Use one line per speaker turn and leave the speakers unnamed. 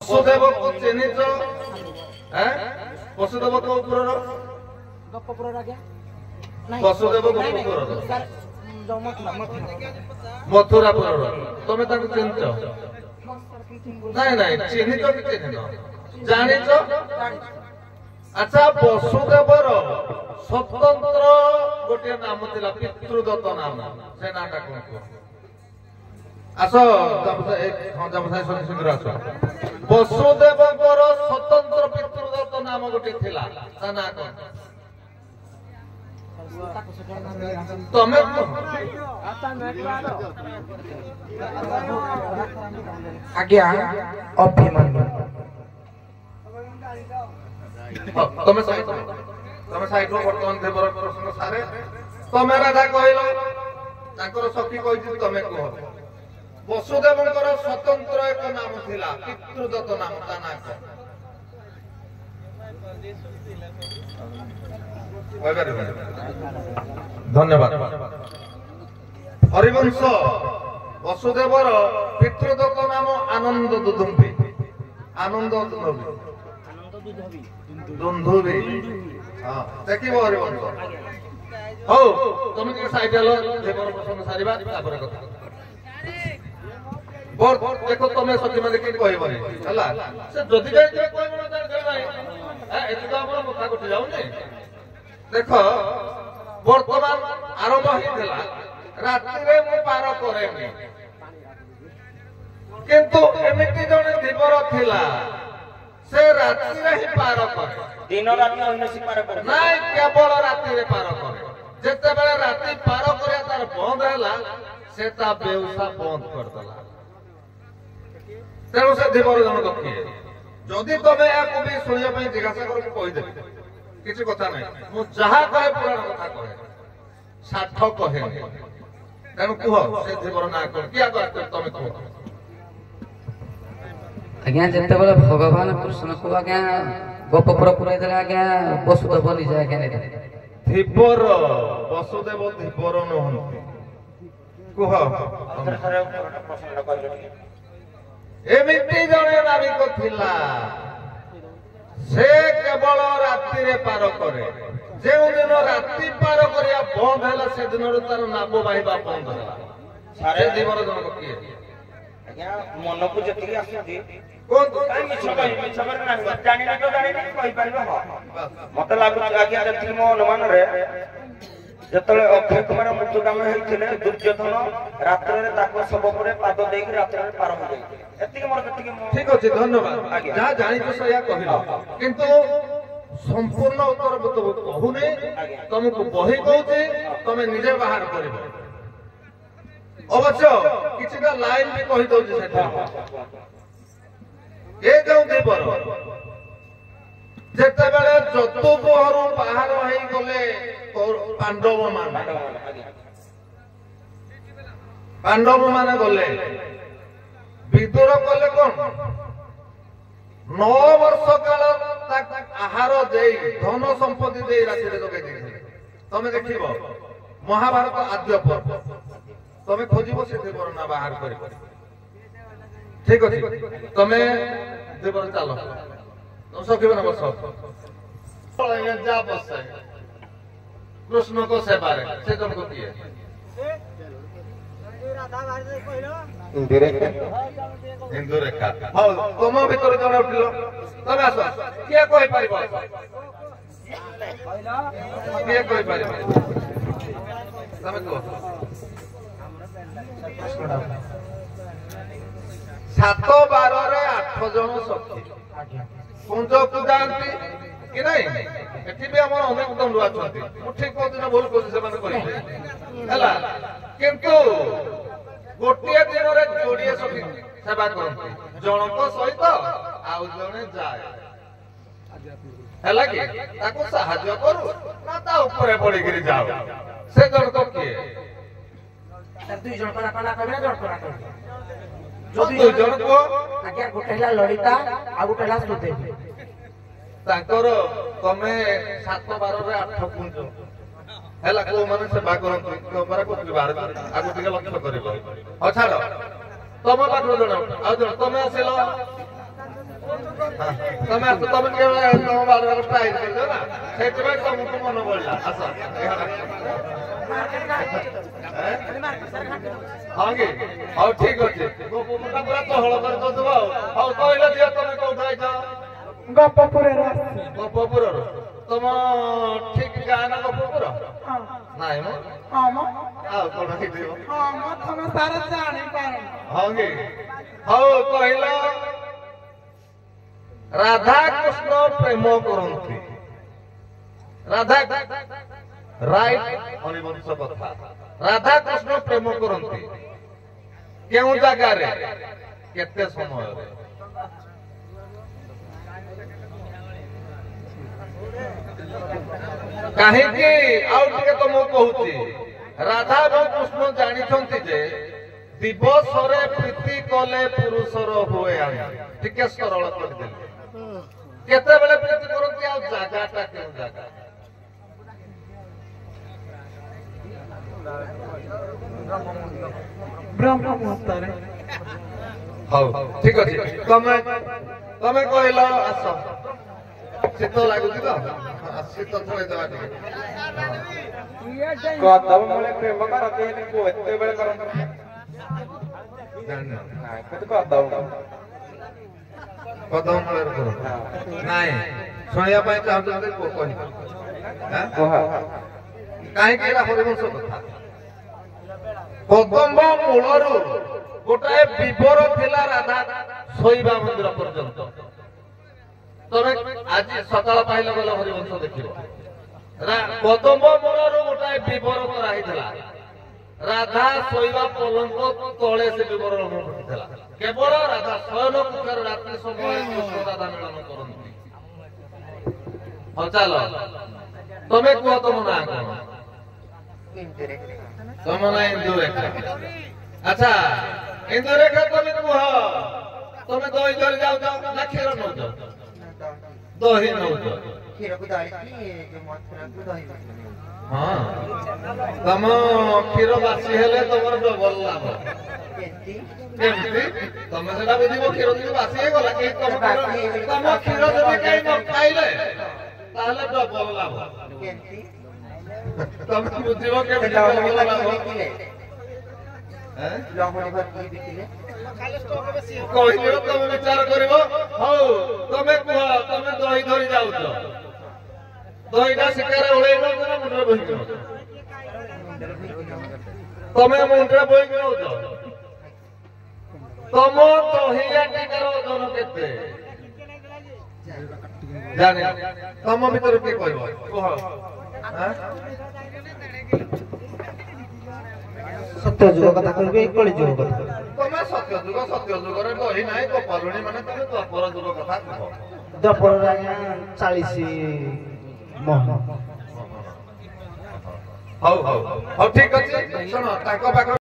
ବସୁଦେବ କୁ ଚିହ୍ନିଛ? ବସୁଦେବ କୋଉ ପୁରର? ବସୁଦେବ ଗୋପପୁରର, ମଥୁରା ପୁରର। ତମେ ତାଙ୍କୁ ଚିହ୍ନିଛ? ନାଇଁ ନାଇଁ, ଚିହ୍ନିଛ କି ଚିହ୍ନିନ? ଜାଣିଛ? ଆଚ୍ଛା, ବସୁଦେବର ସ୍ୱତନ୍ତ୍ର ଗୋଟିଏ ନାମ ଥିଲା, ପିତୃଦତ୍ତ ନାମ। ସେ ନାଁଟା କଣ କୁହ? ଆସ ଶୀଘ୍ର ଆସ। ବସୁଦେବଙ୍କର ସ୍ୱତନ୍ତ୍ର ପିତୃଦତ୍ତ ନାମ ଗୋଟିଏ ଥିଲା, ତା ନାଁ କଣ? ତମେ
ଆଜ୍ଞା ଅଭିମନ୍ୟୁ।
ତମେ ସାଇଡ ବର୍ତ୍ତମାନ ଦେବର ପ୍ରସଙ୍ଗ ସାରେ। ତମେ ରାଧା କହିଲ, ତାଙ୍କର ସଖୀ କହିଛି, ତମେ କୁହ। ବସୁଦେବଙ୍କର ସ୍ୱତନ୍ତ୍ର ଏକ ନାମ ଥିଲା, ପିତୃଦତ୍ତ ନାମ, ତା ନାଁ କଣ? ଧନ୍ୟବାଦ। ହରିବଂଶ ବସୁଦେବର ପିତୃଦତ୍ତ ନାମ ଆନନ୍ଦ ଦୁନ୍ଦୁଭି। ଆନନ୍ଦ ଦୁନ୍ଦୁଭି। ଦେଖିବ ହରିବଂଶ। ହଉ, ତମେ ଟିକେ ସାଇଡ ହେଲ, ଦେବର ପ୍ରସଙ୍ଗ ସାରିବା, ତାପରେ କଥା। ଦେଖ, ତମେ ସତୀ ମାନେ କେମିତି କହିବନି ହେଲା। ସେ ଯଦି ଯାଇଥିବେ କହିବ ଏଠି ତ ଆମର କଥା କଟି ଯାଉନି। ଦେଖ, ବର୍ତ୍ତମାନ ଆରମ୍ଭ ହେଇଥିଲା, ରାତିରେ ମୁଁ ପାର କରେନି, କିନ୍ତୁ ଏମିତି ଜଣେ ଧୀବର ଥିଲା, ସେ ରାତିରେ ହିଁ ପାର କରେ।
ଦିନ ରାତି
ନାଇଁ, କେବଳ ରାତିରେ ପାର କରେ। ଯେତେବେଳେ ରାତି ପାର କରିବା ତାର ବନ୍ଦ ହେଲା, ସେ ତା ବେଉସା ବନ୍ଦ କରିଦେଲା। ତେଣୁ ସେ ଧୀବର ଜଣକ କିଏ? ଯଦି ତମେ ଏହାକୁ ବି ଶୁଣିବା ପାଇଁ ଜିଜ୍ଞାସା କର, ମୁଁ କହିଦେବି, କିଛି କଥା ନାହିଁ। ମୁଁ ଯାହା କହେ ପୁରାଣ କଥା କହେ, ଷାଠ କହେନି। ତେଣୁ କୁହ, ସେ ଧୀବର ନାଁ କଣ? କିଏ ତମେ କୁହ।
ଆଜ୍ଞା, ଯେତେବେଳେ ଭଗବାନ କୃଷ୍ଣକୁ ଆଜ୍ଞା ଗୋପପୁର ପୁରେଇଦେଲେ, ଆଜ୍ଞା ବସୁଦେବ ନିଜେ ଆଜ୍ଞା ନେଇଥିଲେ।
ଧୀବର, ବସୁଦେବ ଧୀବର ନୁହନ୍ତି। କୁହ। ଏମିତି ଜଣେ ନାବିକ ଥିଲା, ସେ କେବଳ ରାତିରେ ପାର କରେ। ଯେଉଁ ଦିନ ରାତି ପାର କରିବା ବନ୍ଦ ହେଲା, ସେଦିନରୁ ତାର ନାବ ବାହିବା ବନ୍ଦ ହେଲା। ସେ ଧୀବର ଜଣକ କିଏ?
ମନକୁ ଯେତିକି ଆସୁଛି
କୁହନ୍ତୁ।
ମତେ ଲାଗୁଛି ଆଜ୍ଞା, ଯେତିକି ମୋ ଅନୁମାନରେ, ଯେତେବେଳେ ଅକ୍ଷୟ କୁମାର ମୃତ୍ୟୁ କାମ ହେଇଥିଲେ, ଦୁର୍ଯ୍ୟୋଧନ ରାତ୍ରରେ ତାଙ୍କ ଶବ ଉପରେ ପାଦ ଦେଇକି ରାତ୍ରରେ ପାର ହୋଇଯାଇଥିଲେ। ଏତିକି ମୋର ଯେତିକି।
ଠିକ ଅଛି, ଧନ୍ୟବାଦ। ଯାହା ଜାଣିଛ ସେଇଆ କହିଲ, କିନ୍ତୁ ସମ୍ପୂର୍ଣ୍ଣ ଉତ୍ତର କହୁନି, ତମକୁ ବହି କହୁଛି, ତମେ ନିଜେ ବାହାର କରିବ। ଅବଶ୍ୟ କିଛିଟା ଲାଇନ ବି କହିଦଉଛି ସେଥିରେ। ଏ ଯୋଉ ଧୀବର ଯେତେବେଳେ ଯଦୁପହରୁ ବାହାର ହେଇଗଲେ ପାଣ୍ଡବ ମାନେ ଗଲେ, ବିଦୁର କଲେ କଣ? 9 ବର୍ଷ କାଳ ଆହାର ଦେଇ, ଧନ ସମ୍ପତ୍ତି ଦେଇ ରାତିରେ ଯୋଗାଇ ଦେଇଥିଲେ। ତମେ ଦେଖିବ ମହାଭାରତ ଆଦ୍ୟ ପର୍ବ, ତମେ ଖୋଜିବ, ସେ ଧୀବର ନା ବାହାର କରିବ। ଠିକ ଅଛି, ତମେ ଧୀବର ଚାଲ, ତମେ ସଖିବ ନା ବସ। ଯା ବସେ କୃଷ୍ଣଙ୍କ ସେବାରେ। ସେ ଜଣକ କିଏ? ଇନ୍ଦୁରେଖା। ହଉ, ତମ ଭିତରେ ଜଣେ ଉଠିଲ, ତମେ ଆସ। କିଏ କହିପାରିବ? କିଏ କହିପାରିବ? ତମେ କୁହ। 7-12ରେ 8 ଜଣ ସଖୀ କୁଞ୍ଜକୁ ଯାଆନ୍ତି କି ନାଇଁ? ଏଠି ବି ଆମର ଅନେକ ଦଣ୍ଡୁ ଅଛନ୍ତି। ମୁଁ ଠିକ କହୁଛି ନା ଭୁଲ କହୁଛି ସେମାନେ କହିବେ ହେଲା। କିନ୍ତୁ ଗୋଟିଏ ଦିନରେ ଯୋଡ଼ିଏ ସଖୀ ସେବା କରନ୍ତି, ଜଣଙ୍କ ସହିତ ଆଉ ଜଣେ ଯାଏ, ହେଲା କି? ତାକୁ ସାହାଯ୍ୟ କରୁ ନା ତା ଉପରେ ପଡିକିରି ଯାଉ। ସେ ଜଣକ କିଏ?
2 ଜଣ କଣା କଣା କହିବେ ନା ଜଣ କଣା କହିବେ?
ଯଦି 2 ଜଣ କୁହ।
ଆଜ୍ଞା, ଗୋଟେ ହେଲା ଲଳିତା, ଆଉ ଗୋଟେ ହେଲା ସୁଦେବୀ।
ତାଙ୍କର ତମେ 7-12ରେ 8 କୁଞ୍ଜ ହେଲା, କୋଉମାନେ ସେବା କରନ୍ତି, ଆଗକୁ ଟିକେ ଲକ୍ଷ୍ୟ କରିବ। ହଉ ଛାଡ, ତମ ପାଖରୁ ଜଣ ଆଉ ଜଣ ତମେ ଆସିଲ। ତମେ ଆସ ତମେ ଟିକେ ତମ ବାରବାର ଷ୍ଟାଇଲ କରିଛ ନା ସେଇଥିପାଇଁ ତମକୁ ମନେ ପଡିଲା ଆସ ହଁ କି ହଉ ଠିକ ଅଛି ପୁରା ତହଳ କରି ଦଉଥିବ ଆଉ ହଉ କହିଲ ଝିଅ ତମେ କୋଉଠୁ ଆଇଛ ଗୋପପୁରରୁ ତମ ଠିକ ଗାଁ ନା ଗୋପପୁର ନାଇଁ ମ ଆଉ କଣ ହେଇଥିବ ହଁ କି ହଉ କହିଲ ରାଧା କୃଷ୍ଣ ପ୍ରେମ କରନ୍ତି ରାଧା ରାଇଟ ହରିବଂଶ କଥା ରାଧା କୃଷ୍ଣ ପ୍ରେମ କରନ୍ତି କେଉଁ ଜାଗାରେ କେତେ ସମୟରେ କାହିଁକି ଆଉ ଟିକେ ତମକୁ କହୁଛି ରାଧା ଏବଂ କୃଷ୍ଣ ଜାଣିଛନ୍ତି ଯେ ଦିବସରେ ପ୍ରୀତି କଲେ ପୁରୁଷର ହୁଏ ଆଣି ଟିକେ ସରଳ କରିଦେଲେ କେତେବେଳେ ପ୍ରୀତି କରନ୍ତି ଆଉ ଜାଗାଟା କେଉଁ ଜାଗା ହଉ ଠିକ ଅଛି ତମେ କହିଲ ଆସ ଶୀତ ଲାଗୁଛି ତ ଶୀତ ଛଳେଇଦେବା ଟିକେ
କଦମ ମୂଳେ ପ୍ରେମ କରନ୍ତି ଏତେବେଳେ କରନ୍ତି
କଦମ ମୂଳରେ କରନ୍ତି ନାଇଁ ଶୁଣିବା ପାଇଁ ଚାହୁଁଛନ୍ତି କହିବ କାହିଁକି ଏଇଟା ହରିବଂଶ କଥା କଦମ୍ବ ମୂଳରୁ ଗୋଟାଏ ବିବର ଥିଲା ରାଧା ଶୋଇବା ମନ୍ଦିର ପର୍ଯ୍ୟନ୍ତ ତମେ ଆଜି ସକାଳ ପାଇଲେ ଗଲେ ହରିବଂଶ ଦେଖିବ କଦମ୍ବ ମୂଳରୁ ଗୋଟାଏ ବିବର କରାହେଇଥିଲା ରାଧା ଶୋଇବା ପଲଙ୍କ ତଳେ ସେ ବିବରଣ ଘଟିଥିଲା କେବଳ ରାଧା ଶୟନ କକ୍ଷରେ ରାତ୍ରି ସମୟରେ କୃଷ୍ଣ ରାଧା ମିଳନ କରନ୍ତି ହଉ ଚାଲ ତମେ କୁହ ତମ ନାଁ କଣ ତମ ନାଁ ଇନ୍ଦୁରେଖା ଆଚ୍ଛା ଇନ୍ଦୁରେଖା ତମେ କୁହ ତମେ ଦହି ଧରି ଯାଉଛ ନା କ୍ଷୀର ନଉଛ ଦହି ନଉଛ ହଁ ତମ କ୍ଷୀର ବାସି ହେଲେ ତମର ଡବଲ ଲାଭ କେମିତି ତମେ ସେଟା ବୁଝିବ କ୍ଷୀର ଯଦି ବାସି ହେଇଗଲା କେହି ତମ କ୍ଷୀର ଯଦି କେହି ନ ଖାଇଲେ ତାହେଲେ ଡବଲ ଲାଭ ତମେ ବୁଝିବ କେମିତି ଡବଲ ଲାଭ କହିଦିଅ ତମେ ବିଚାର କରିବ ହଉ ତମେ କୁହ ତମେ ଦହି ଧରି ଯାଉଛ ଦହିଟା ଶିକାରେ ଓଳେଇ ନଉଛ ନା ମୁଣ୍ଡରେ ବୋହିକି ନଉଛ ତମେ ମୁଣ୍ଡରେ ବୋହିକି ନଉଛ ତମ ଦହି ଆଟିକାର ଓଜନ କେତେ ଜାଣି ତମ ଭିତରେ କିଏ କହିବ କୁହ
ସତ୍ୟ ଯୁଗ କଥା କହିବେ କଳି ଯୁଗ କଥା
ତମେ ସତ୍ୟ ଯୁଗରେ ଦହି ନାହିଁ କପାଲୁଣି ମାନେ ତମେ ଦ୍ୱାପର ଯୁଗ କଥା କୁହ
ଦ୍ୱାପରରେ ଆଜ୍ଞା 40 ମହନ
ହଉ ଠିକ ଅଛି ଶୁଣ ତାଙ୍କ ପାଖରେ